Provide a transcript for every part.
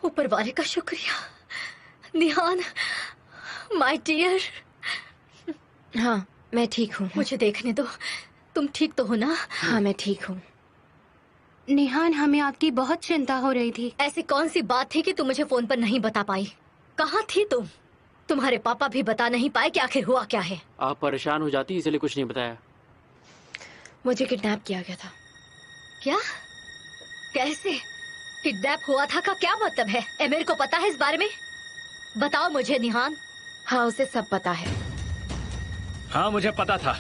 ऊपर वाले का शुक्रिया। निहान, माय डियर। हाँ, मैं ठीक हूँ। मुझे देखने दो। तुम ठीक तो हो ना? हाँ, मैं ठीक हूँ। निहान, हमें आपकी बहुत चिंता हो रही थी। ऐसी कौन सी बात थी कि तुम मुझे फोन पर नहीं बता पाई? कहाँ थी तुम? तुम्हारे पापा भी बता नहीं पाए कि आखिर हुआ क्या है? आप परेशान हो जाती इसलिए कुछ नहीं बताया। मुझे किडनैप किया गया था। क्या? कैसे? किडनैप हुआ था का क्या मतलब है? एमिर को पता है इस बारे में? बताओ मुझे निहान। हाँ, उसे सब पता है। हाँ, मुझे पता था।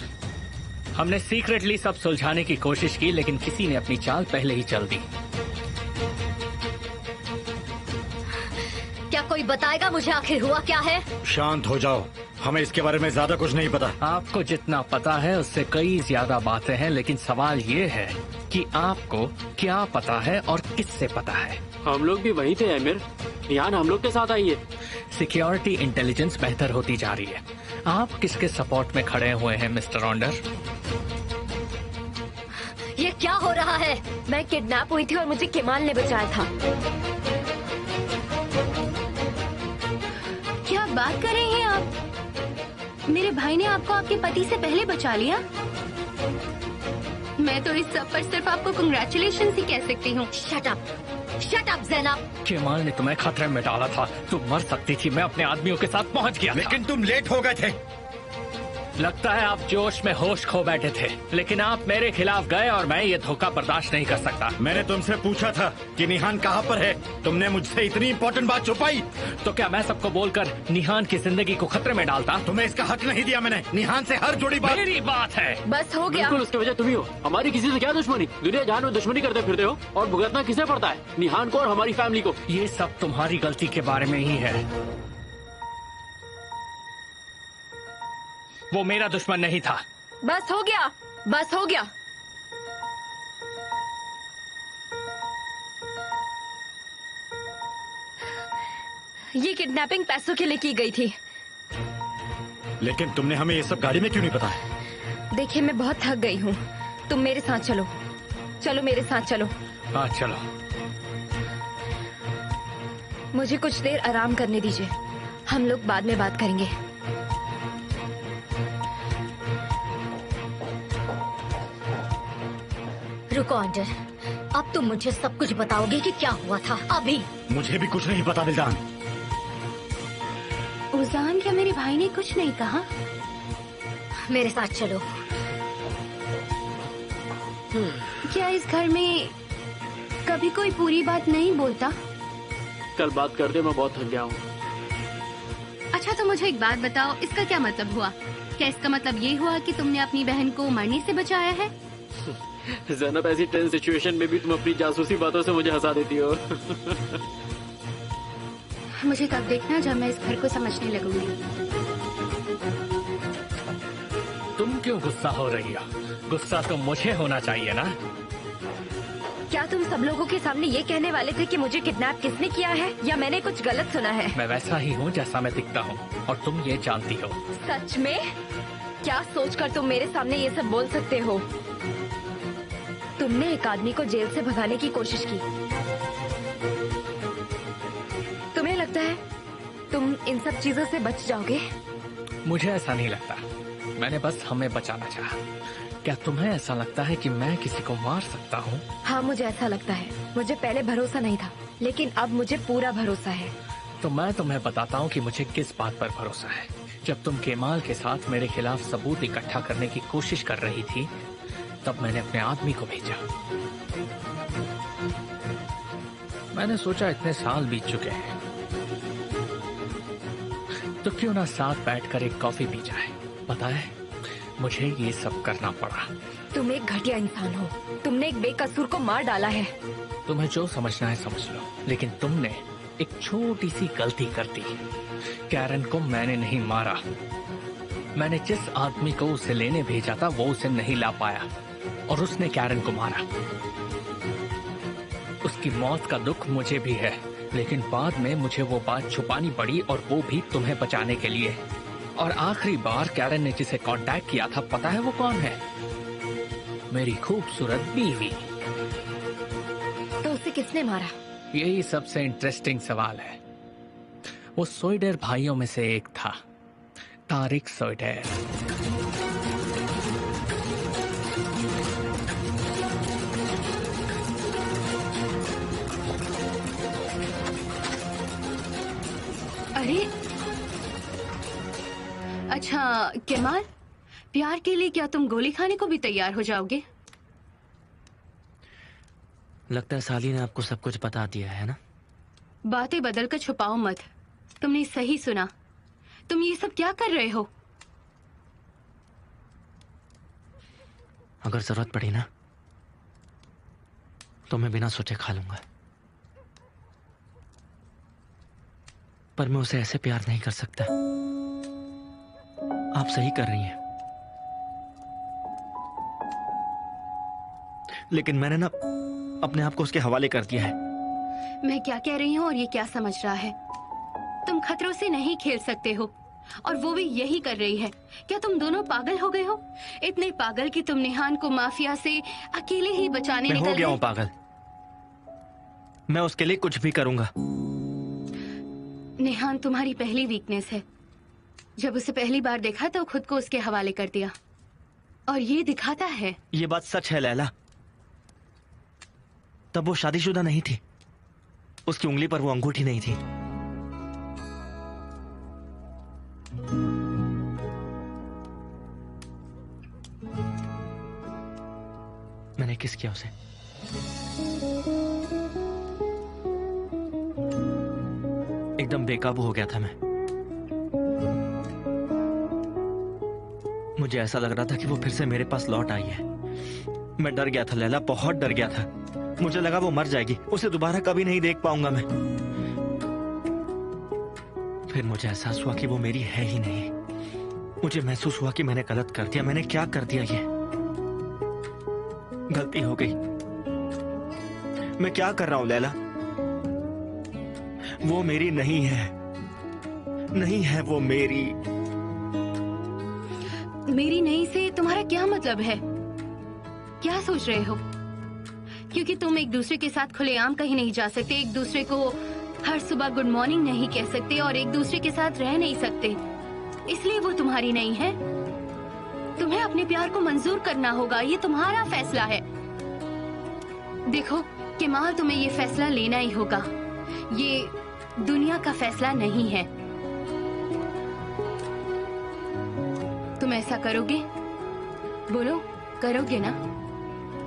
हमने सीक्रेटली सब सुलझाने की कोशिश की, लेकिन किसी ने अपनी चाल पहले ही चल दी। क्या कोई बताएगा मुझे आखिर हुआ क्या है? शांत हो जाओ, हमें इसके बारे में ज्यादा कुछ नहीं पता। आपको जितना पता है उससे कई ज्यादा बातें हैं, लेकिन सवाल ये है कि आपको क्या पता है और किससे पता है। हम लोग भी वही थे एमिर। निहान हम लोग के साथ आई है। सिक्योरिटी इंटेलिजेंस बेहतर होती जा रही है। आप किसके सपोर्ट में खड़े हुए हैं मिस्टर ऑन्डर? ये क्या हो रहा है? मैं किडनैप हुई थी और मुझे केमाल ने बचाया था। क्या बात कर रही हैं आप? मेरे भाई ने आपको आपके पति से पहले बचा लिया। मैं तो इस सब पर सिर्फ आपको कंग्रेचुलेशन ही कह सकती हूँ। Shut up Zainab. केमाल ने तुम्हें खतरे में डाला था, तुम मर सकती थी। मैं अपने आदमियों के साथ पहुंच गया था। लेकिन तुम लेट हो गए थे। लगता है आप जोश में होश खो बैठे थे, लेकिन आप मेरे खिलाफ गए और मैं ये धोखा बर्दाश्त नहीं कर सकता। मैंने तुमसे पूछा था कि निहान कहाँ पर है, तुमने मुझसे इतनी इम्पोर्टेंट बात छुपाई। तो क्या मैं सबको बोलकर निहान की जिंदगी को खतरे में डालता? तुम्हें इसका हक नहीं दिया मैंने। निहान से हर जुड़ी बात मेरी बात है। बस हो गया। बिल्कुल उसकी वजह तुम ही हो। हमारी किसी से क्या दुश्मनी? दुनिया जहान में दुश्मनी करते फिरते हो और भुगतना किसे पड़ता है? निहान को और हमारी फैमिली को। ये सब तुम्हारी गलती के बारे में ही है। वो मेरा दुश्मन नहीं था। बस हो गया, बस हो गया। ये किडनैपिंग पैसों के लिए की गई थी। लेकिन तुमने हमें ये सब गाड़ी में क्यों नहीं बताया? देखिए, मैं बहुत थक गई हूँ। तुम मेरे साथ चलो। चलो मेरे साथ चलो। हाँ चलो। मुझे कुछ देर आराम करने दीजिए। हम लोग बाद में बात करेंगे। रुको ऑन्डर, अब तुम मुझे सब कुछ बताओगे कि क्या हुआ था अभी? मुझे भी कुछ नहीं पता बिल्दान। उजान, क्या मेरे भाई ने कुछ नहीं कहा? मेरे साथ चलो। क्या इस घर में कभी कोई पूरी बात नहीं बोलता? कल बात करते, मैं बहुत थक गया हूँ। अच्छा, तो मुझे एक बात बताओ, इसका क्या मतलब हुआ? क्या इसका मतलब ये हुआ कि तुमने अपनी बहन को मरने से बचाया है? ज़ैनब, ऐसी टेंस सिचुएशन में भी तुम अपनी जासूसी बातों से मुझे हंसा देती हो। मुझे तब देखना जब मैं इस घर को समझने लगूंगी। तुम क्यों गुस्सा हो रही हो? गुस्सा तो मुझे होना चाहिए ना। क्या तुम सब लोगों के सामने ये कहने वाले थे कि मुझे किडनैप किसने किया है, या मैंने कुछ गलत सुना है? मैं वैसा ही हूँ जैसा मैं दिखता हूँ, और तुम ये जानती हो। सच में? क्या सोचकर तुम मेरे सामने ये सब बोल सकते हो? तुमने एक आदमी को जेल से भगाने की कोशिश की। तुम्हें लगता है तुम इन सब चीजों से बच जाओगे? मुझे ऐसा नहीं लगता। मैंने बस हमें बचाना चाहा। क्या तुम्हें ऐसा लगता है कि मैं किसी को मार सकता हूँ? हाँ, मुझे ऐसा लगता है। मुझे पहले भरोसा नहीं था, लेकिन अब मुझे पूरा भरोसा है। तो मैं तुम्हें बताता हूँ कि मुझे किस बात पर भरोसा है। जब तुम केमाल के साथ मेरे खिलाफ सबूत इकट्ठा करने की कोशिश कर रही थी, तब मैंने अपने आदमी को भेजा। मैंने सोचा इतने साल बीत चुके हैं, तो क्यों ना साथ बैठकर एक कॉफी पी जाए। पता है, मुझे ये सब करना पड़ा। तुम एक घटिया इंसान हो। तुमने एक बेकसूर को मार डाला है। तुम्हें जो समझना है समझ लो, लेकिन तुमने एक छोटी सी गलती कर दी। कैरन को मैंने नहीं मारा। मैंने जिस आदमी को उसे लेने भेजा था वो उसे नहीं ला पाया, और उसने कैरन को मारा। उसकी मौत का दुख मुझे भी है, लेकिन बाद में मुझे वो बात छुपानी पड़ी, और वो भी तुम्हें बचाने के लिए। और आखिरी बार कैरन ने जिसे कांटेक्ट किया था, पता है वो कौन है? मेरी खूबसूरत बीवी। तो उसे किसने मारा? यही सबसे इंटरेस्टिंग सवाल है। वो सोइडर भाइयों में से एक था, तारिक सोइडर। अरे अच्छा केमाल, प्यार के लिए क्या तुम गोली खाने को भी तैयार हो जाओगे? लगता है साली ने आपको सब कुछ बता दिया है ना? बातें बदल कर छुपाओ मत। तुमने सही सुना। तुम ये सब क्या कर रहे हो? अगर जरूरत पड़ी ना तो मैं बिना सोचे खा लूंगा, पर मैं उसे ऐसे प्यार नहीं कर सकता। आप सही कर रही हैं, लेकिन मैंने ना अपने आप को उसके हवाले कर दिया है। मैं क्या कह रही हूँ और ये क्या समझ रहा है? तुम खतरों से नहीं खेल सकते हो, और वो भी यही कर रही है। क्या तुम दोनों पागल हो गए हो? इतने पागल कि तुम निहान को माफिया से अकेले ही बचाने मैं निकल हो गया गए। हूं पागल। मैं उसके लिए कुछ भी करूंगा। निहान तुम्हारी पहली वीकनेस है। जब उसे पहली बार देखा तो खुद को उसके हवाले कर दिया, और ये दिखाता है। ये बात सच है लैला। तब वो शादीशुदा नहीं थी, उसकी उंगली पर वो अंगूठी नहीं थी। मैंने किस किया उसे? एकदम बेकाबू हो गया था मैं। मुझे ऐसा लग रहा था कि वो फिर से मेरे पास लौट आई है। मैं डर गया था लैला, बहुत डर गया था। मुझे लगा वो मर जाएगी, उसे दोबारा कभी नहीं देख पाऊंगा मैं। फिर मुझे एहसास हुआ कि वो मेरी है ही नहीं। मुझे महसूस हुआ कि मैंने गलत कर दिया। मैंने क्या कर दिया? ये गलती हो गई। मैं क्या कर रहा हूं लैला? वो मेरी नहीं है, नहीं है वो मेरी। मेरी नहीं से तुम्हारा क्या मतलब है? क्या सोच रहे हो? क्योंकि तुम एक दूसरे के साथ खुलेआम कहीं नहीं जा सकते, एक दूसरे को हर सुबह गुड मॉर्निंग नहीं कह सकते, और एक दूसरे के साथ रह नहीं सकते, इसलिए वो तुम्हारी नहीं है। तुम्हें अपने प्यार को मंजूर करना होगा, ये तुम्हारा फैसला है। देखो केमाल, तुम्हें ये फैसला लेना ही होगा। ये दुनिया का फैसला नहीं है। तुम ऐसा करोगे? बोलो, करोगे ना?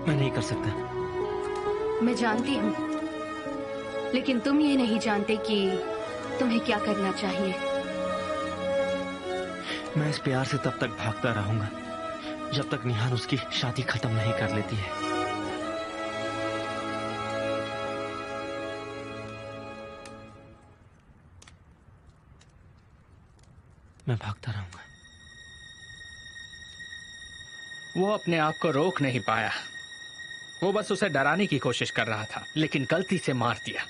मैं नहीं कर सकता। मैं जानती हूँ, लेकिन तुम ये नहीं जानते कि तुम्हें क्या करना चाहिए। मैं इस प्यार से तब तक भागता रहूंगा जब तक निहान उसकी शादी खत्म नहीं कर लेती है। मैं भागता रहूंगा। वो अपने आप को रोक नहीं पाया। वो बस उसे डराने की कोशिश कर रहा था, लेकिन गलती से मार दिया।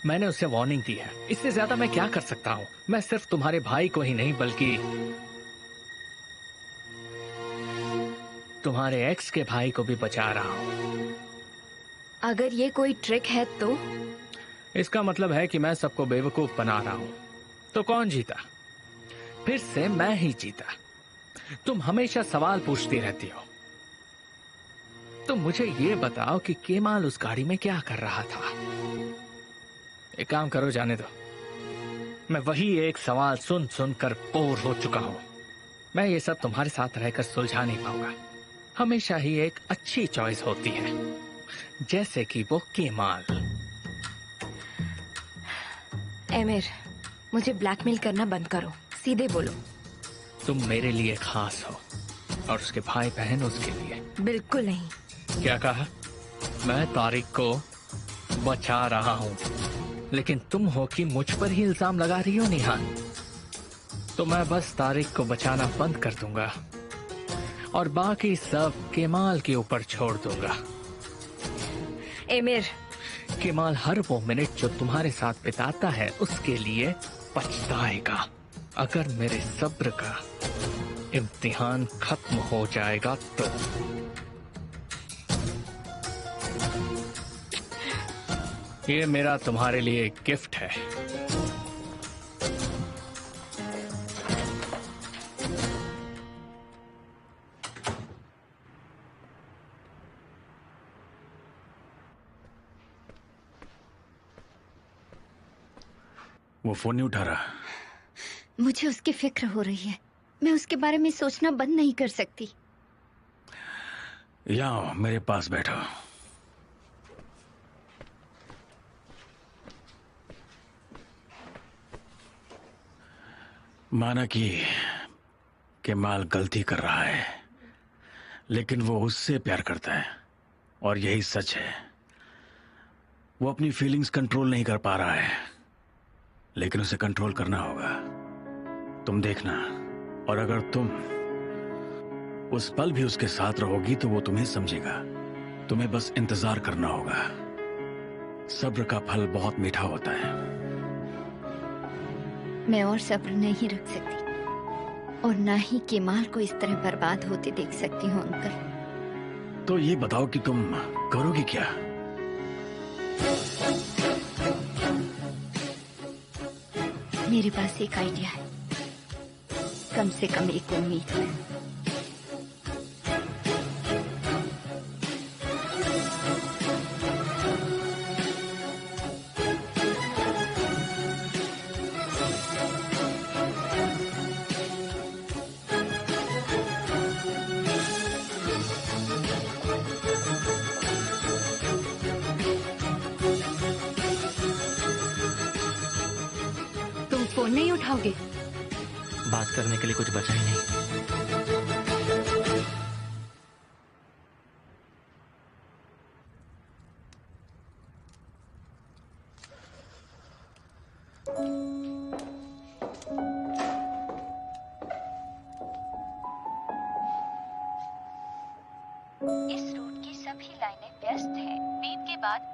मैंने उसे वार्निंग दी है, इससे ज्यादा मैं क्या कर सकता हूँ? मैं सिर्फ तुम्हारे भाई को ही नहीं बल्कि तुम्हारे एक्स के भाई को भी बचा रहा हूँ। अगर ये कोई ट्रिक है तो? इसका मतलब है कि मैं सबको बेवकूफ बना रहा हूँ। तो कौन जीता? फिर से मैं ही जीता। तुम हमेशा सवाल पूछती रहती हो। तो मुझे ये बताओ कि केमाल उस गाड़ी में क्या कर रहा था? एक काम करो, जाने दो। मैं वही एक सवाल सुन सुन कर बोर हो चुका हूं। मैं ये सब तुम्हारे साथ रहकर सुलझा नहीं पाऊंगा। हमेशा ही एक अच्छी चॉइस होती है, जैसे कि वो केमाल। एमिर, मुझे ब्लैकमेल करना बंद करो, सीधे बोलो। तुम मेरे लिए खास हो और उसके भाई बहन उसके लिए। बिल्कुल नहीं। क्या कहा? मैं तारिक को बचा रहा हूँ, लेकिन तुम हो कि मुझ पर ही इल्जाम लगा रही हो निहान। तो मैं बस तारिक को बचाना बंद कर दूंगा और बाकी सब केमाल के ऊपर छोड़ दूंगा। एमिर, केमाल हर वो मिनट जो तुम्हारे साथ बिताता है उसके लिए पछताएगा। अगर मेरे सब्र का इम्तिहान खत्म हो जाएगा तो। ये मेरा तुम्हारे लिए गिफ्ट है। वो फोन नहीं उठा रहा। मुझे उसकी फिक्र हो रही है। मैं उसके बारे में सोचना बंद नहीं कर सकती। यहाँ मेरे पास बैठो। माना कि केमाल गलती कर रहा है, लेकिन वो उससे प्यार करता है और यही सच है। वो अपनी फीलिंग्स कंट्रोल नहीं कर पा रहा है, लेकिन उसे कंट्रोल करना होगा। तुम देखना, और अगर तुम उस पल भी उसके साथ रहोगी तो वो तुम्हें समझेगा। तुम्हें बस इंतजार करना होगा। सब्र का फल बहुत मीठा होता है। मैं और सब्र नहीं रख सकती, और ना ही केमाल को इस तरह बर्बाद होते देख सकती हूँ अंकल। तो ये बताओ कि तुम करोगी क्या? मेरे पास एक आइडिया है, कम से कम एक उम्मीद है। तुम फोन नहीं उठाओगे? बात करने के लिए कुछ बचा ही नहीं। इस रूट की सभी लाइनें व्यस्त हैं। बीप के बाद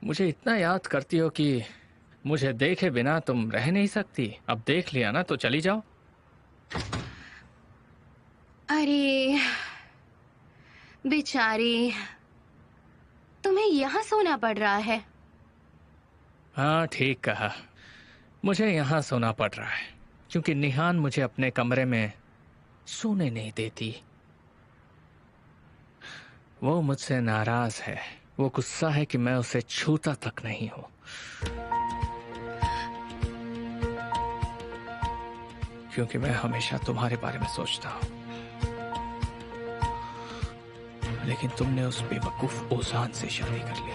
मुझे इतना याद करती हो कि मुझे देखे बिना तुम रह नहीं सकती। अब देख लिया ना तो चली जाओ। अरे बेचारी, तुम्हें यहाँ सोना पड़ रहा है। हाँ ठीक कहा, मुझे यहाँ सोना पड़ रहा है क्योंकि निहान मुझे अपने कमरे में सोने नहीं देती। वो मुझसे नाराज है। वो गुस्सा है कि मैं उसे छूता तक नहीं हूं, क्योंकि मैं हमेशा तुम्हारे बारे में सोचता हूं। लेकिन तुमने उस बेवकूफ ओजान से शादी कर ली।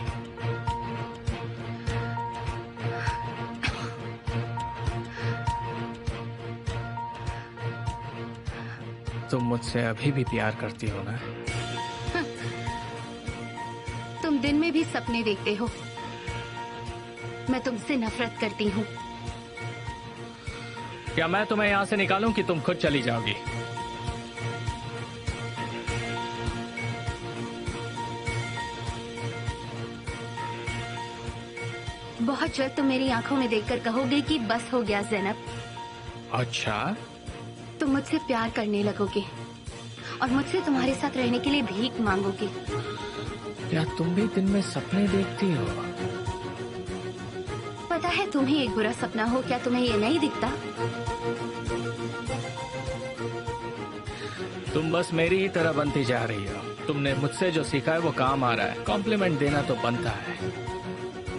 तुम मुझसे अभी भी प्यार करती हो ना? तुम दिन में भी सपने देखते हो। मैं तुमसे नफरत करती हूँ। क्या मैं तुम्हें यहाँ से निकालूं कि तुम खुद चली जाओगी? बहुत जल्द तुम मेरी आंखों में देखकर कहोगे कि बस हो गया ज़ैनब। अच्छा, तुम मुझसे प्यार करने लगोगे और मुझसे तुम्हारे साथ रहने के लिए भीख मांगोगे। क्या तुम भी दिन में सपने देखती हो? पता है तुम्हें एक बुरा सपना हो, क्या तुम्हें ये नहीं दिखता? तुम बस मेरी ही तरह बनती जा रही हो। तुमने मुझसे जो सीखा है वो काम आ रहा है। कॉम्प्लीमेंट देना तो बनता है।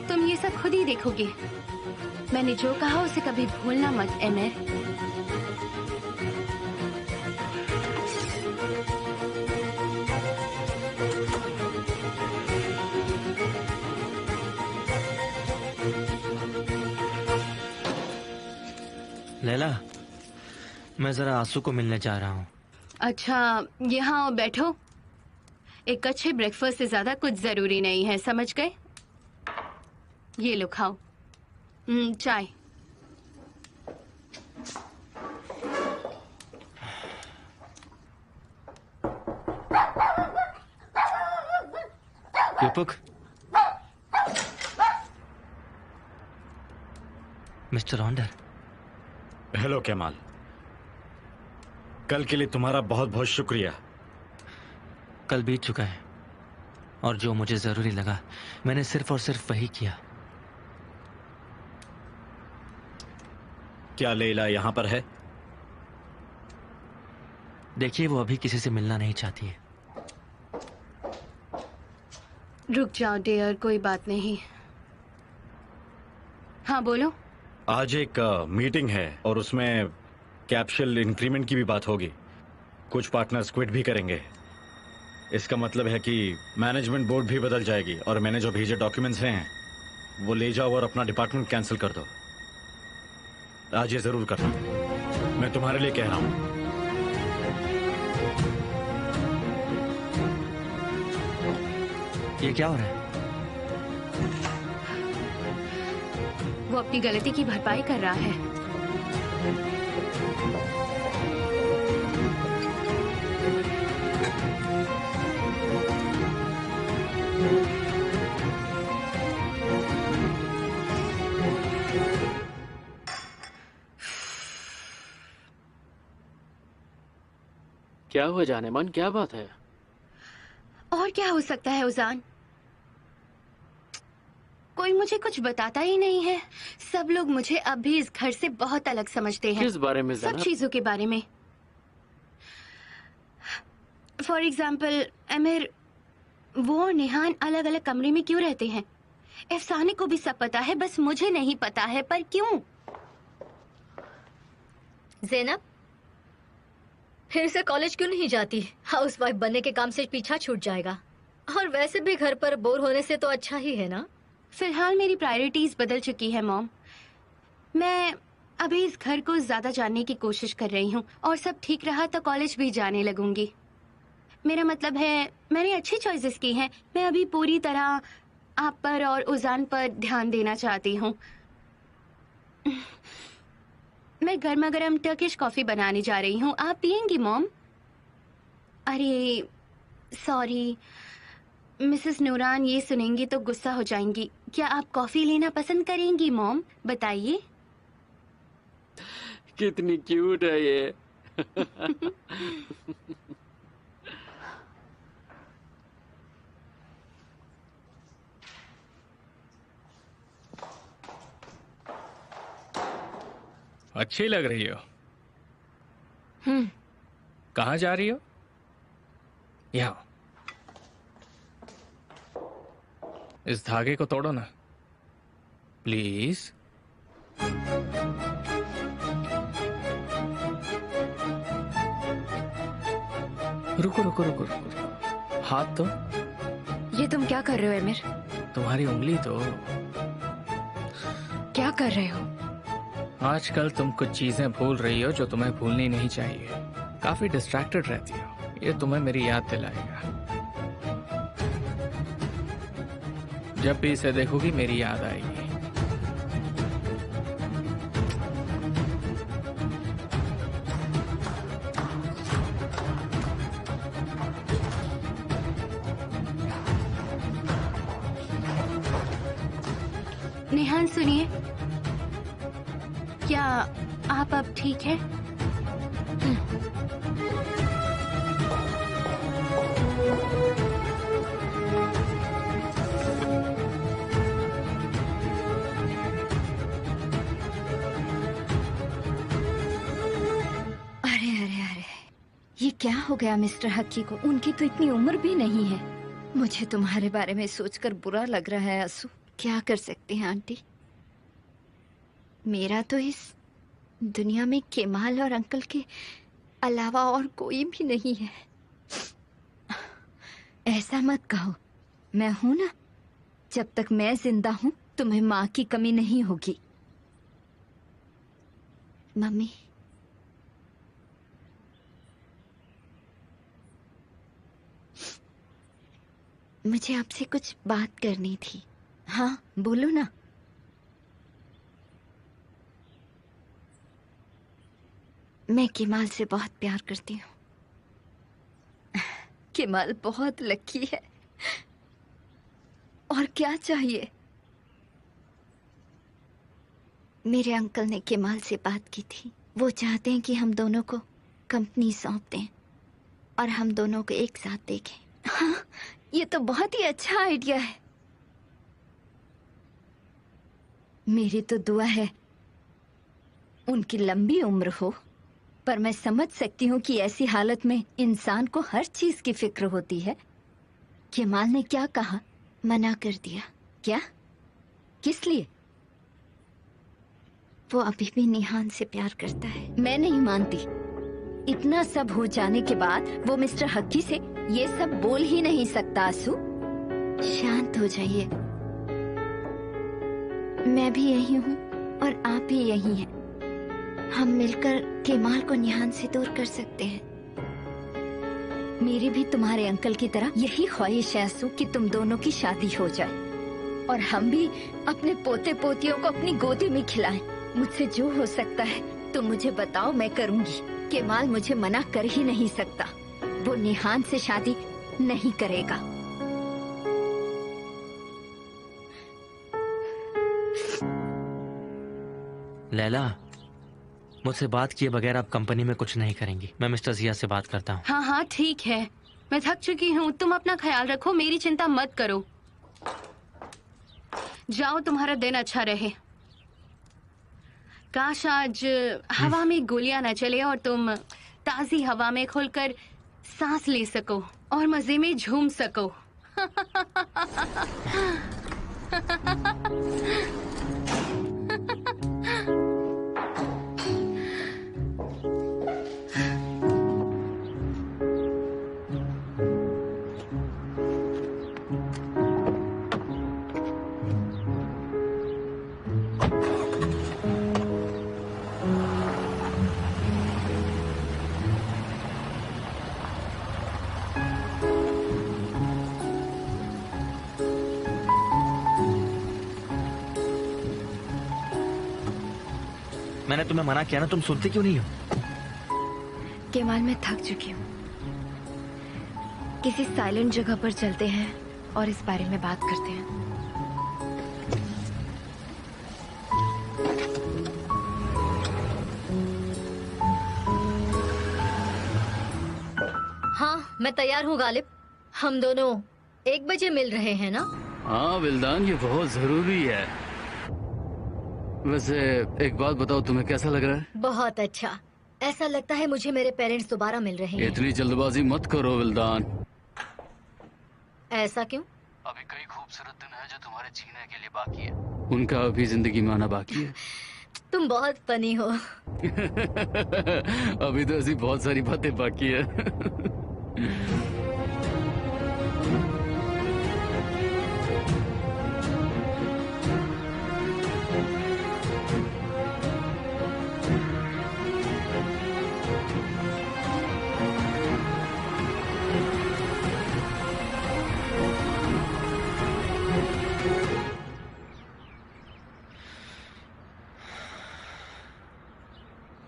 तुम ये सब खुद ही देखोगे। मैंने जो कहा उसे कभी भूलना मत एमिर। लैला, मैं जरा आंसू को मिलने जा रहा हूँ। अच्छा, यहाँ बैठो। एक अच्छे ब्रेकफास्ट से ज्यादा कुछ जरूरी नहीं है, समझ गए? ये लो खाओ। चाय। युपुक, मिस्टर ऑन्डर। हेलो केमाल, कल के लिए तुम्हारा बहुत बहुत शुक्रिया। कल बीत चुका है और जो मुझे जरूरी लगा मैंने सिर्फ और सिर्फ वही किया। क्या लैला यहाँ पर है? देखिए, वो अभी किसी से मिलना नहीं चाहती है। रुक जाओ डियर, कोई बात नहीं। हाँ बोलो। आज एक मीटिंग है और उसमें कैप्सूल इंक्रीमेंट की भी बात होगी। कुछ पार्टनर्स क्विट भी करेंगे। इसका मतलब है कि मैनेजमेंट बोर्ड भी बदल जाएगी और मैंने जो भेजे डॉक्यूमेंट्स हैं वो ले जाओ और अपना डिपार्टमेंट कैंसिल कर दो। आज ये जरूर करना, मैं तुम्हारे लिए कह रहा हूं। ये क्या हो रहा है? वो अपनी गलती की भरपाई कर रहा है। क्या हुआ जाने मन, क्या बात है? और क्या हो सकता है उजान? कोई मुझे कुछ बताता ही नहीं है। सब लोग मुझे अब भी इस घर से बहुत अलग समझते हैं। किस बारे में? सब चीजों के बारे में। फॉर एग्जाम्पल अमीर, वो और निहान अलग अलग कमरे में क्यों रहते हैं? अफसाने को भी सब पता है, बस मुझे नहीं पता है। पर क्यों? ज़ैनब फिर से कॉलेज क्यों नहीं जाती? हाउसवाइफ बनने के काम से पीछा छूट जाएगा। और वैसे भी घर पर बोर होने से तो अच्छा ही है ना। फिलहाल मेरी प्रायोरिटीज बदल चुकी है मॉम। मैं अभी इस घर को ज्यादा जानने की कोशिश कर रही हूँ और सब ठीक रहा तो कॉलेज भी जाने लगूंगी। मेरा मतलब है मैंने अच्छी चॉइसेस की हैं। मैं अभी पूरी तरह आप पर और उजान पर ध्यान देना चाहती हूँ। मैं गर्मा गर्म टर्किश कॉफी बनाने जा रही हूँ। आप पियेंगी मॉम? अरे सॉरी, मिसेस नूरान ये सुनेंगी तो गुस्सा हो जाएंगी। क्या आप कॉफी लेना पसंद करेंगी मॉम? बताइए। कितनी क्यूट है ये। अच्छी लग रही हो। कहाँ जा रही हो? यहाँ। इस धागे को तोड़ो ना प्लीज। रुको रुको रुको रुको, हाथ तो। ये तुम क्या कर रहे हो एमिर? तुम्हारी उंगली तो। क्या कर रहे हो? आजकल तुम कुछ चीजें भूल रही हो जो तुम्हें भूलनी नहीं चाहिए। काफी डिस्ट्रैक्टेड रहती हो, ये तुम्हें मेरी याद दिलाएगा। जब भी इसे देखोगी मेरी याद आएगी। निहान सुनिए, क्या आप अब ठीक है? अरे अरे अरे, ये क्या हो गया मिस्टर हक्की को? उनकी तो इतनी उम्र भी नहीं है। मुझे तुम्हारे बारे में सोचकर बुरा लग रहा है असू। क्या कर सकते हैं आंटी? मेरा तो इस दुनिया में केमाल और अंकल के अलावा और कोई भी नहीं है। ऐसा मत कहो, मैं हूं ना। जब तक मैं जिंदा हूं तुम्हें माँ की कमी नहीं होगी। मम्मी, मुझे आपसे कुछ बात करनी थी। हाँ बोलो ना। मैं केमाल से बहुत प्यार करती हूँ। केमाल बहुत लकी है। और क्या चाहिए? मेरे अंकल ने केमाल से बात की थी। वो चाहते हैं कि हम दोनों को कंपनी सौंप दें और हम दोनों को एक साथ देखें। हाँ, ये तो बहुत ही अच्छा आइडिया है। मेरी तो दुआ है उनकी लंबी उम्र हो, पर मैं समझ सकती हूँ कि ऐसी हालत में इंसान को हर चीज की फिक्र होती है। केमाल ने क्या कहा? मना कर दिया। क्या? किस लिए? वो अभी भी निहान से प्यार करता है। मैं नहीं मानती। इतना सब हो जाने के बाद वो मिस्टर हक्की से ये सब बोल ही नहीं सकता। आसू, शांत हो जाइए। मैं भी यही हूँ और आप भी यही हैं। हम मिलकर केमाल को निहान से दूर कर सकते हैं। मेरी भी तुम्हारे अंकल की तरह यही ख्वाहिश है आसू कि तुम दोनों की शादी हो जाए और हम भी अपने पोते पोतियों को अपनी गोदी में खिलाएं। मुझसे जो हो सकता है तुम मुझे बताओ, मैं करूंगी। केमाल मुझे मना कर ही नहीं सकता। वो निहान से शादी नहीं करेगा। लैला, मुझसे बात किए बगैर आप कंपनी में कुछ नहीं करेंगी। मैं मिस्टर जिया से बात करता हूँ। हाँ हाँ ठीक है, मैं थक चुकी हूँ। तुम अपना ख्याल रखो, मेरी चिंता मत करो। जाओ, तुम्हारा दिन अच्छा रहे। काश आज हवा में गोलियां न चले और तुम ताजी हवा में खुलकर सांस ले सको और मजे में झूम सको। मैंने तुम्हें मना किया ना, तुम सुनती क्यों नहीं हो? केमाल, मैं थक चुकी हूँ। किसी साइलेंट जगह पर चलते हैं और इस बारे में बात करते हैं। हाँ मैं तैयार हूँ गालिब। हम दोनों 1 बजे मिल रहे हैं ना? हाँ विल्दान, ये बहुत जरूरी है। वैसे एक बात बताओ, तुम्हें कैसा लग रहा है? बहुत अच्छा। ऐसा लगता है मुझे मेरे पेरेंट्स दोबारा मिल रहे हैं। इतनी जल्दबाजी मत करो विल्दान। ऐसा क्यों? अभी कई खूबसूरत दिन है जो तुम्हारे जीने के लिए बाकी है। उनका अभी जिंदगी में आना बाकी है। तुम बहुत फनी हो। अभी तो ऐसी बहुत सारी बातें बाकी है।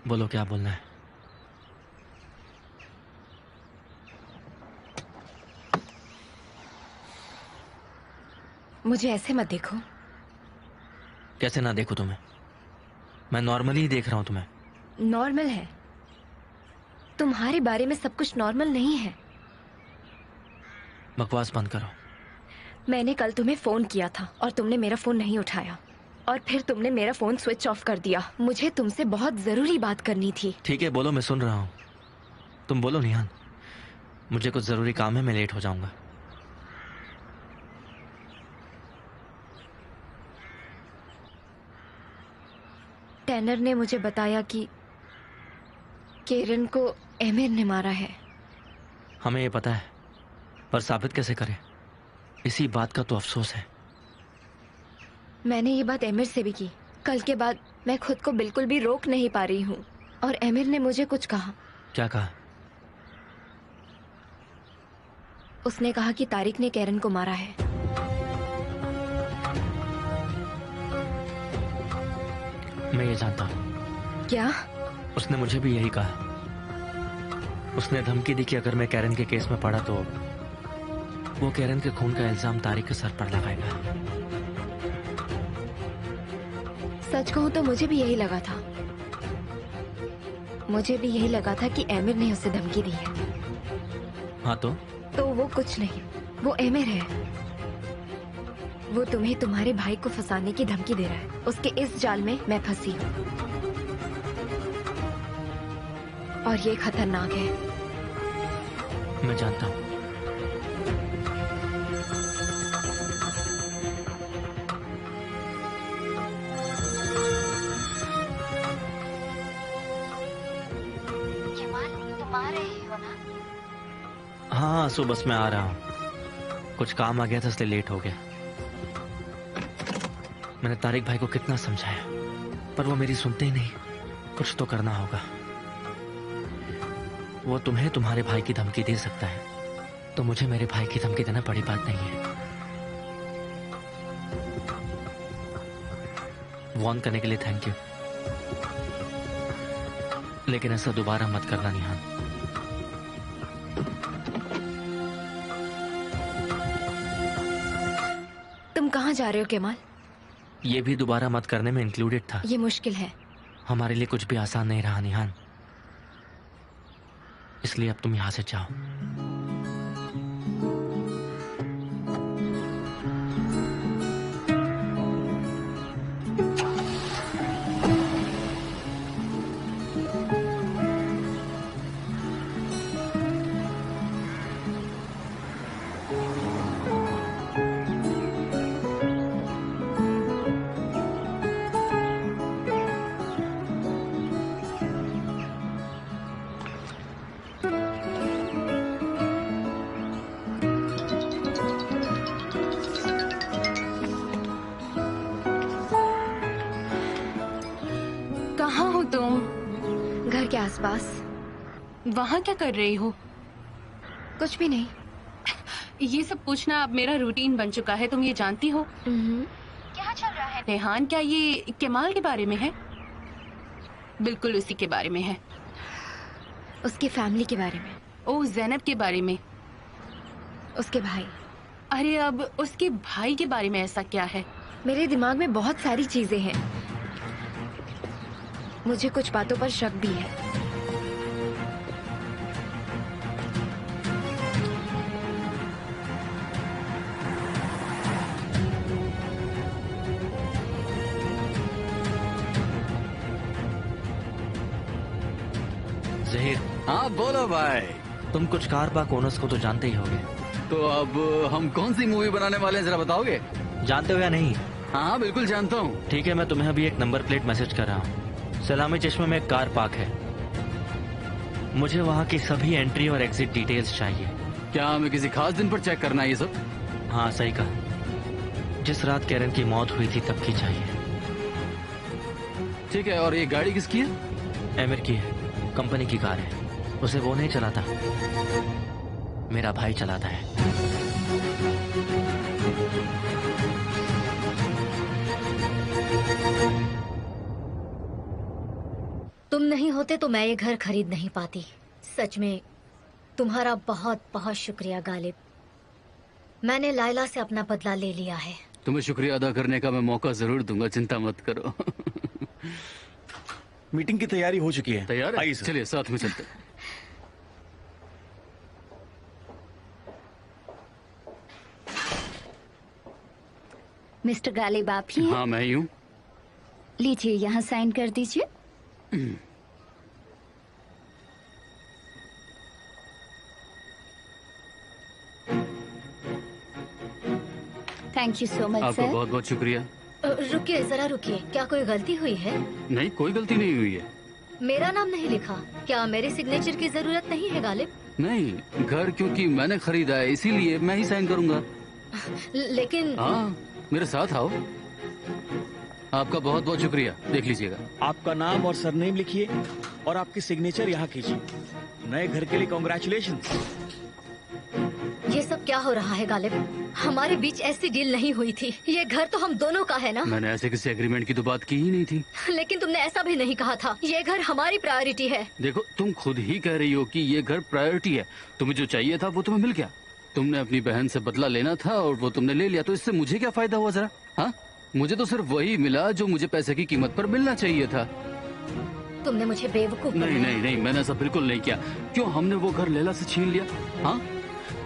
बोलो, क्या बोलना है? मुझे ऐसे मत देखो। कैसे ना देखो तुम्हें? मैं नॉर्मली ही देख रहा हूँ तुम्हें। नॉर्मल है? तुम्हारे बारे में सब कुछ नॉर्मल नहीं है। बकवास बंद करो। मैंने कल तुम्हें फोन किया था और तुमने मेरा फोन नहीं उठाया, और फिर तुमने मेरा फोन स्विच ऑफ कर दिया। मुझे तुमसे बहुत जरूरी बात करनी थी। ठीक है, बोलो, मैं सुन रहा हूँ। तुम बोलो निहान। मुझे कुछ जरूरी काम है, मैं लेट हो जाऊंगा। टैनर ने मुझे बताया कि केरन को एमिर ने मारा है। हमें ये पता है, पर साबित कैसे करें? इसी बात का तो अफसोस है। मैंने ये बात एमिर से भी की। कल के बाद मैं खुद को बिल्कुल भी रोक नहीं पा रही हूँ। और एमिर ने मुझे कुछ कहा। क्या कहा? उसने कहा कि तारिक ने केरन को मारा है। मैं ये जानता हूँ। क्या? उसने मुझे भी यही कहा। उसने धमकी दी कि अगर मैं कैरन के केस में पड़ा तो वो कैरन के खून का इल्जाम तारिक के सर पर लगाएगा। सच कहूं तो मुझे भी यही लगा था। मुझे भी यही लगा था कि एमिर ने उसे धमकी दी है। हाँ तो वो कुछ नहीं, वो एमिर है। वो तुम्हें तुम्हारे भाई को फंसाने की धमकी दे रहा है। उसके इस जाल में मैं फंसी हूँ और ये खतरनाक है। मैं जानता हूँ। तुम आ रहे हो ना? हाँ, सो बस मैं आ रहा हूँ। कुछ काम आ गया था इसलिए लेट हो गया। मैंने तारिक भाई को कितना समझाया, पर वो मेरी सुनते ही नहीं। कुछ तो करना होगा। वो तुम्हें तुम्हारे भाई की धमकी दे सकता है, तो मुझे मेरे भाई की धमकी देना बड़ी बात नहीं है। वॉर्न करने के लिए थैंक यू, लेकिन ऐसा दोबारा मत करना निहान। तुम कहाँ जा रहे हो केमाल? ये भी दोबारा मत करने में इंक्लूडेड था। ये मुश्किल है। हमारे लिए कुछ भी आसान नहीं रहा निहान, इसलिए अब तुम यहां से जाओ। कहाँ हो तुम? घर के आसपास। वहाँ क्या कर रही हो? कुछ भी नहीं। ये सब पूछना अब मेरा रूटीन बन चुका है, तुम ये जानती हो। क्या चल रहा है नेहान? क्या ये केमाल के बारे में है? बिल्कुल उसी के बारे में है। उसकी फैमिली के बारे में। ओ, जैनब के बारे में। उसके भाई। अरे अब उसके भाई के बारे में ऐसा क्या है? मेरे दिमाग में बहुत सारी चीजें हैं। मुझे कुछ बातों पर शक भी है। जहीर, हाँ बोलो भाई। तुम कुछ कार पार्क ओनर्स को तो जानते ही होगे। तो अब हम कौन सी मूवी बनाने वाले हैं, जरा बताओगे? जानते हो या नहीं? हाँ बिल्कुल जानता हूँ। ठीक है, मैं तुम्हें अभी एक नंबर प्लेट मैसेज कर रहा हूँ। सलामी चश्मे में एक कार पार्क है। मुझे वहाँ की सभी एंट्री और एग्जिट डिटेल्स चाहिए। क्या हमें किसी खास दिन पर चेक करना है ये सब? हाँ सही कहा। जिस रात कैरन की मौत हुई थी तब की चाहिए। ठीक है, और ये गाड़ी किसकी है? एमिर की है, कंपनी की कार है। उसे वो नहीं चलाता, मेरा भाई चलाता है। तुम नहीं होते तो मैं ये घर खरीद नहीं पाती। सच में तुम्हारा बहुत बहुत शुक्रिया गालिब। मैंने लायला से अपना बदला ले लिया है। तुम्हें शुक्रिया अदा करने का मैं मौका जरूर दूंगा, चिंता मत करो। मीटिंग की तैयारी हो चुकी है। तैयार है? आइए सर। चलिए साथ में चलते हैं। मिस्टर गालिब आप ही हैं? हाँ मैं ही हूँ। लीजिए यहाँ साइन कर दीजिए। थैंक यू सो मच आपका सर। बहुत बहुत शुक्रिया। रुकिए, जरा रुकिए, क्या कोई गलती हुई है? नहीं, कोई गलती नहीं हुई है। मेरा नाम नहीं लिखा, क्या मेरे सिग्नेचर की जरूरत नहीं है गालिब? नहीं, घर क्योंकि मैंने खरीदा है इसीलिए मैं ही साइन करूंगा। लेकिन हाँ, मेरे साथ आओ। आपका बहुत बहुत शुक्रिया। देख लीजिएगा। आपका नाम और सरनेम लिखिए और आपकी सिग्नेचर यहाँ कीजिए। नए घर के लिए कॉन्ग्रेचुलेशन। ये सब क्या हो रहा है गालिब? हमारे बीच ऐसी डील नहीं हुई थी। ये घर तो हम दोनों का है ना? मैंने ऐसे किसी एग्रीमेंट की तो बात की ही नहीं थी। लेकिन तुमने ऐसा भी नहीं कहा था। ये घर हमारी प्रायोरिटी है। देखो, तुम खुद ही कह रही हो कि ये घर प्रायोरिटी है। तुम्हें जो चाहिए था वो तुम्हें मिल गया। तुमने अपनी बहन से बदला लेना था और वो तुमने ले लिया, तो इससे मुझे क्या फायदा हुआ जरा? हाँ, मुझे तो सिर्फ वही मिला जो मुझे पैसे की कीमत पर मिलना चाहिए था। तुमने मुझे बेवकूफ नहीं बनाया। नहीं नहीं, मैंने ऐसा बिल्कुल नहीं किया। क्यों हमने वो घर लैला से छीन लिया? हाँ,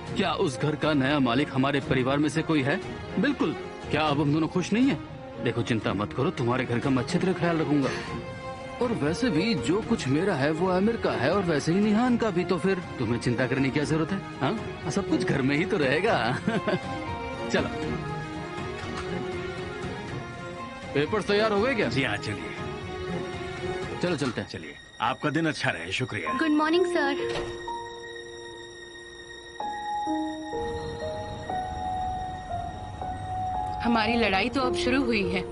क्या उस घर का नया मालिक हमारे परिवार में से कोई है? बिल्कुल। क्या अब हम दोनों खुश नहीं हैं? देखो, चिंता मत करो, तुम्हारे घर का मैं अच्छी तरह ख्याल रखूंगा। और वैसे भी जो कुछ मेरा है वो आमिर का है, और वैसे ही निहान का भी, तो फिर तुम्हें चिंता करने की क्या जरूरत है? हाँ, सब कुछ घर में ही तो रहेगा। चलो, पेपर्स तैयार हो गए क्या? जी हाँ, चलिए चलो चलते हैं। चलिए, आपका दिन अच्छा रहे। शुक्रिया। Good morning sir. हमारी लड़ाई तो अब शुरू हुई है।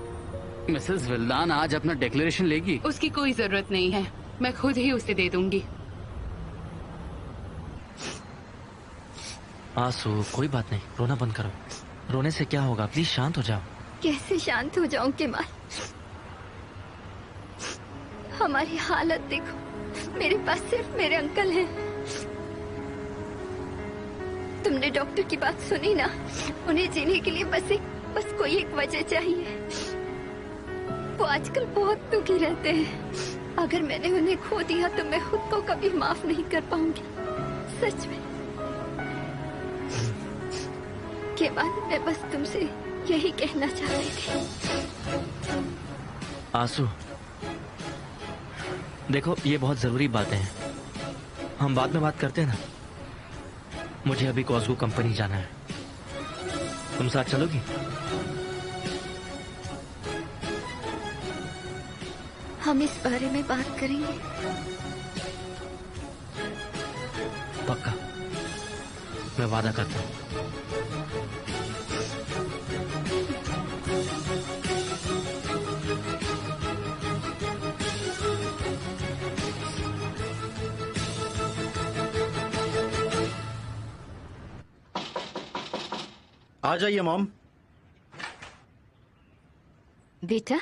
मिसेस विल्लान आज अपना डिक्लेरेशन लेगी? उसकी कोई जरूरत नहीं है, मैं खुद ही उसे दे दूंगी। आंसू, कोई बात नहीं, रोना बंद करो। रोने से क्या होगा? प्लीज शांत हो जाओ। कैसे शांत हो जाऊं केमाल? हमारी हालत देखो, मेरे पास सिर्फ मेरे अंकल हैं। तुमने डॉक्टर की बात सुनी ना? उन्हें जीने के लिए बस कोई एक वजह चाहिए। वो आजकल बहुत दुखी रहते हैं। अगर मैंने उन्हें खो दिया तो मैं खुद को कभी माफ नहीं कर पाऊंगी। सच में केवल मैं बस तुमसे यही कहना चाहती थी। आंसू, देखो, ये बहुत जरूरी बातें हैं, हम बाद में बात करते हैं ना। मुझे अभी कॉस्को कंपनी जाना है, तुम साथ चलोगी? हम इस बारे में बात करेंगे। पक्का, मैं वादा करता हूँ। आ जाइए मॉम। बेटा,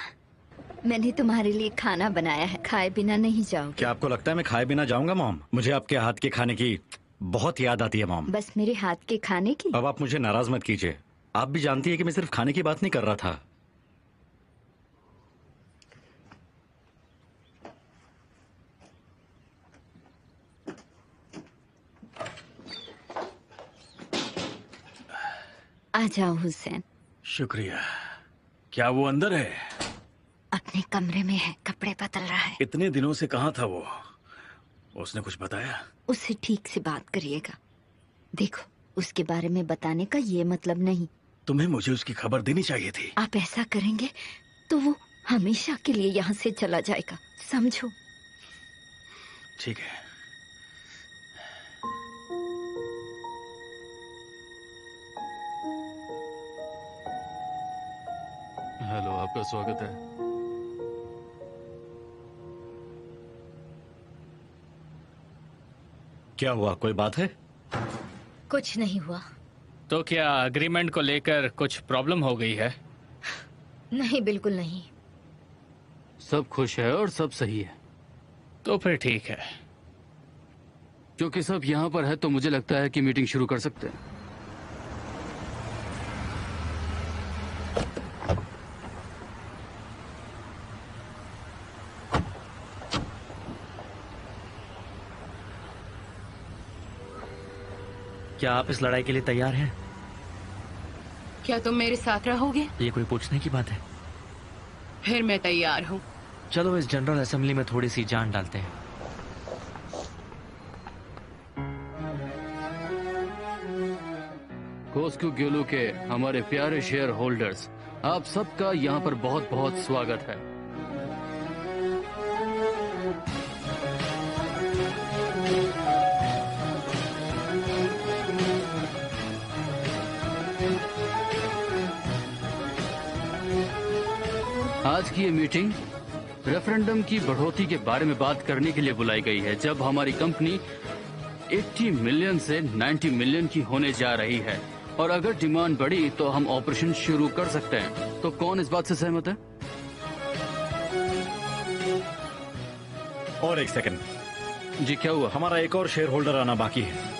मैंने तुम्हारे लिए खाना बनाया है, खाए बिना नहीं जाओगे। क्या आपको लगता है मैं खाए बिना जाऊंगा मॉम? मुझे आपके हाथ के खाने की बहुत याद आती है मॉम। बस मेरे हाथ के खाने की? अब आप मुझे नाराज मत कीजिए। आप भी जानती है कि मैं सिर्फ खाने की बात नहीं कर रहा था। आ जाओ हुसैन। शुक्रिया। क्या वो अंदर है? अपने कमरे में है, कपड़े बदल रहा है। इतने दिनों से कहाँ था वो? उसने कुछ बताया? उससे ठीक से बात करिएगा। देखो, उसके बारे में बताने का ये मतलब नहीं। तुम्हें मुझे उसकी खबर देनी चाहिए थी। आप ऐसा करेंगे तो वो हमेशा के लिए यहाँ से चला जाएगा, समझो। ठीक है। हेलो, आपका स्वागत है। क्या हुआ, कोई बात है? कुछ नहीं हुआ। तो क्या अग्रीमेंट को लेकर कुछ प्रॉब्लम हो गई है? नहीं, बिल्कुल नहीं। सब खुश है और सब सही है। तो फिर ठीक है। क्योंकि सब यहाँ पर है तो मुझे लगता है कि मीटिंग शुरू कर सकते हैं। क्या आप इस लड़ाई के लिए तैयार हैं? क्या तुम मेरे साथ रहोगे? ये कोई पूछने की बात है? फिर मैं तैयार हूँ। चलो इस जनरल असेंबली में थोड़ी सी जान डालते हैं। कोस्कू ग्योलू के हमारे प्यारे शेयर होल्डर्स, आप सबका यहाँ पर बहुत बहुत स्वागत है। आज की ये मीटिंग रेफरेंडम की बढ़ोतरी के बारे में बात करने के लिए बुलाई गई है, जब हमारी कंपनी 80 मिलियन से 90 मिलियन की होने जा रही है और अगर डिमांड बढ़ी तो हम ऑपरेशन शुरू कर सकते हैं। तो कौन इस बात से सहमत है? और एक सेकंड जी, क्या हुआ? हमारा एक और शेयर होल्डर आना बाकी है।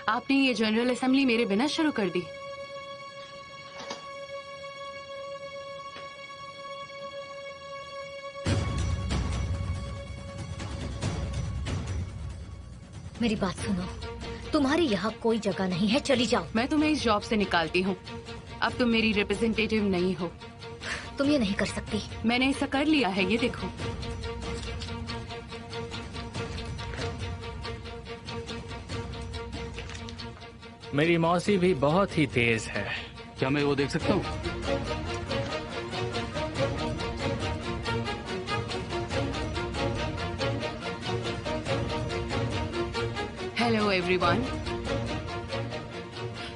आपने ये जनरल असेंबली मेरे बिना शुरू कर दी। मेरी बात सुनो, तुम्हारी यहाँ कोई जगह नहीं है, चली जाओ। मैं तुम्हें इस जॉब से निकालती हूँ। अब तुम मेरी रिप्रेजेंटेटिव नहीं हो। तुम ये नहीं कर सकती। मैंने ऐसा कर लिया है, ये देखो। मेरी मौसी भी बहुत ही तेज है। क्या मैं वो देख सकता हूँ? हेलो एवरीवन,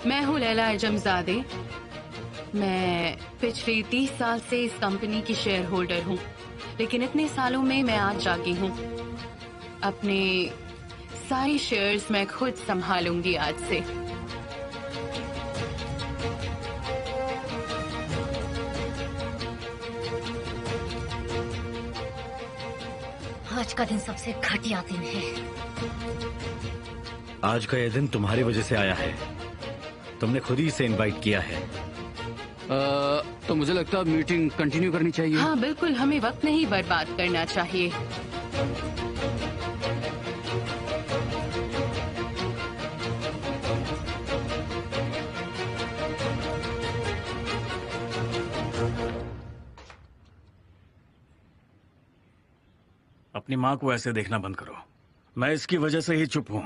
मैं हूँ लैला एजमजादे। मैं पिछले 30 साल से इस कंपनी की शेयर होल्डर हूँ, लेकिन इतने सालों में मैं आज जागी हूँ। अपने सारी शेयर्स मैं खुद संभालूंगी आज से। आज का दिन सबसे घटिया दिन है। आज का ये दिन तुम्हारी वजह से आया है। तुमने खुद ही इसे इनवाइट किया है। तो मुझे लगता है मीटिंग कंटिन्यू करनी चाहिए। हाँ बिल्कुल, हमें वक्त नहीं बर्बाद करना चाहिए। अपनी माँ को ऐसे देखना बंद करो। मैं इसकी वजह से ही चुप हूं।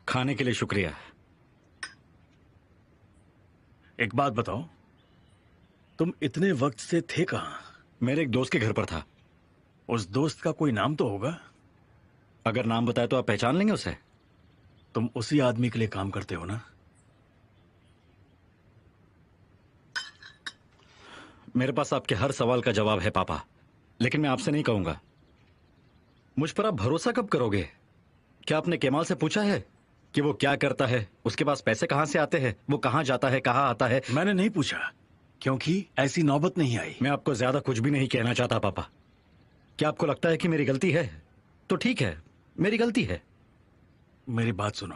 खाने के लिए शुक्रिया। एक बात बताओ, तुम इतने वक्त से थे कहाँ? मेरे एक दोस्त के घर पर था। उस दोस्त का कोई नाम तो होगा? अगर नाम बताए तो आप पहचान लेंगे उसे। तुम उसी आदमी के लिए काम करते हो ना? मेरे पास आपके हर सवाल का जवाब है पापा, लेकिन मैं आपसे नहीं कहूंगा। मुझ पर आप भरोसा कब करोगे? क्या आपने केमाल से पूछा है कि वो क्या करता है, उसके पास पैसे कहां से आते हैं, वो कहां जाता है, कहां आता है? मैंने नहीं पूछा, क्योंकि ऐसी नौबत नहीं आई। मैं आपको ज्यादा कुछ भी नहीं कहना चाहता पापा। क्या आपको लगता है कि मेरी गलती है? तो ठीक है, मेरी गलती है। मेरी बात सुनो,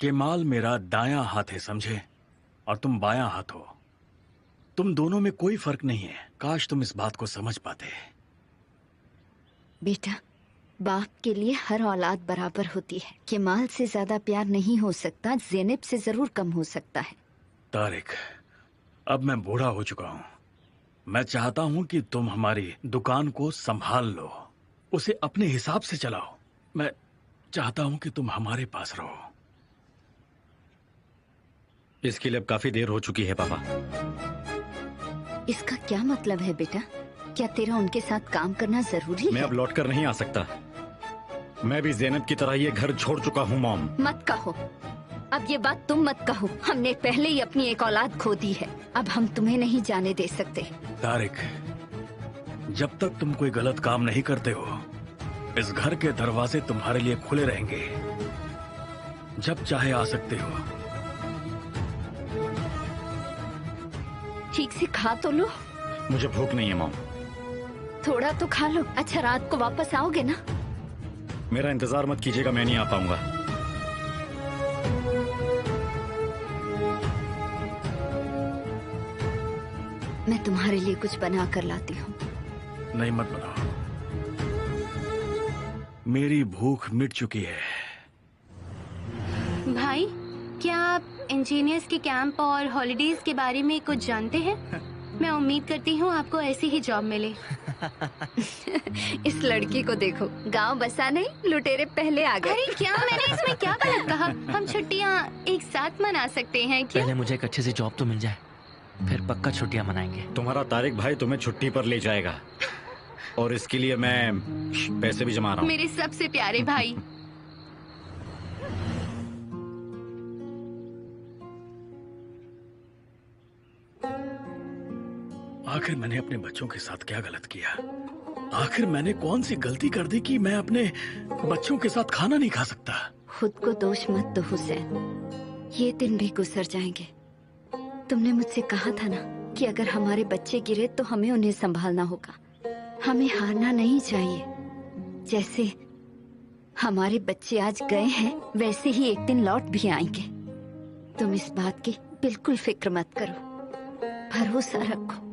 केमाल मेरा दायां हाथ है, समझे? और तुम बायां हाथ हो। तुम दोनों में कोई फर्क नहीं है। काश तुम इस बात को समझ पाते। बेटा, बाप के लिए हर औलाद बराबर होती है। केमाल से ज्यादा प्यार नहीं हो सकता, ज़ैनब से जरूर कम हो सकता है। तारिक, अब मैं बूढ़ा हो चुका हूं। मैं चाहता हूं कि तुम हमारी दुकान को संभाल लो, उसे अपने हिसाब से चलाओ। मैं चाहता हूं कि तुम हमारे पास रहो। इसके लिए अब काफी देर हो चुकी है पापा। इसका क्या मतलब है बेटा? क्या तेरा उनके साथ काम करना जरूरी मैं है? अब लौट कर नहीं आ सकता। मैं भी ज़ैनब की तरह ये घर छोड़ चुका हूँ मॉम। मत कहो, अब ये बात तुम मत कहो। हमने पहले ही अपनी एक औलाद खो दी है, अब हम तुम्हें नहीं जाने दे सकते। तारिक, जब तक तुम कोई गलत काम नहीं करते हो, इस घर के दरवाजे तुम्हारे लिए खुले रहेंगे। जब चाहे आ सकते हो। ठीक से खा तो लो। मुझे भूख नहीं है मॉम। थोड़ा तो खा लो। अच्छा, रात को वापस आओगे ना? मेरा इंतजार मत कीजिएगा, मैं नहीं आ पाऊंगा। मैं तुम्हारे लिए कुछ बना कर लाती हूँ। नहीं, मत बनाओ। मेरी भूख मिट चुकी है। भाई, क्या आप इंजीनियर्स के कैंप और हॉलिडेज के बारे में कुछ जानते हैं? मैं उम्मीद करती हूँ आपको ऐसी ही जॉब मिले। इस लड़की को देखो, गांव बसा नहीं, लुटेरे पहले आ गए। अरे क्या, मैंने इसमें क्या गलत कहा? हम छुट्टियाँ एक साथ मना सकते हैं क्या? पहले मुझे एक अच्छी सी जॉब तो मिल जाए, फिर पक्का छुट्टियां मनाएंगे। तुम्हारा तारिक भाई तुम्हें छुट्टी पर ले जाएगा और इसके लिए मैं पैसे भी जमा रहा हूँ। मेरे सबसे प्यारे भाई। आखिर मैंने अपने बच्चों के साथ क्या गलत किया? आखिर मैंने कौन सी गलती कर दी कि मैं अपने बच्चों के साथ खाना नहीं खा सकता? खुद को दोष मत दो हुसैन, ये दिन भी गुजर जाएंगे। तुमने मुझसे कहा था ना कि अगर हमारे बच्चे गिरे तो हमें उन्हें संभालना होगा। हमें हारना नहीं चाहिए। जैसे हमारे बच्चे आज गए हैं, वैसे ही एक दिन लौट भी आएंगे। तुम इस बात की बिल्कुल फिक्र मत करो, भरोसा रखो।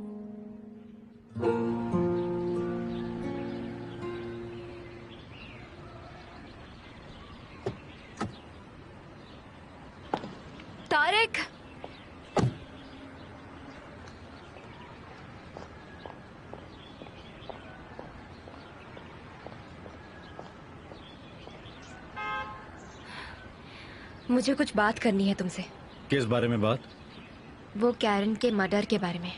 तारिक, मुझे कुछ बात करनी है तुमसे। किस बारे में बात? वो कैरन के मर्डर के बारे में।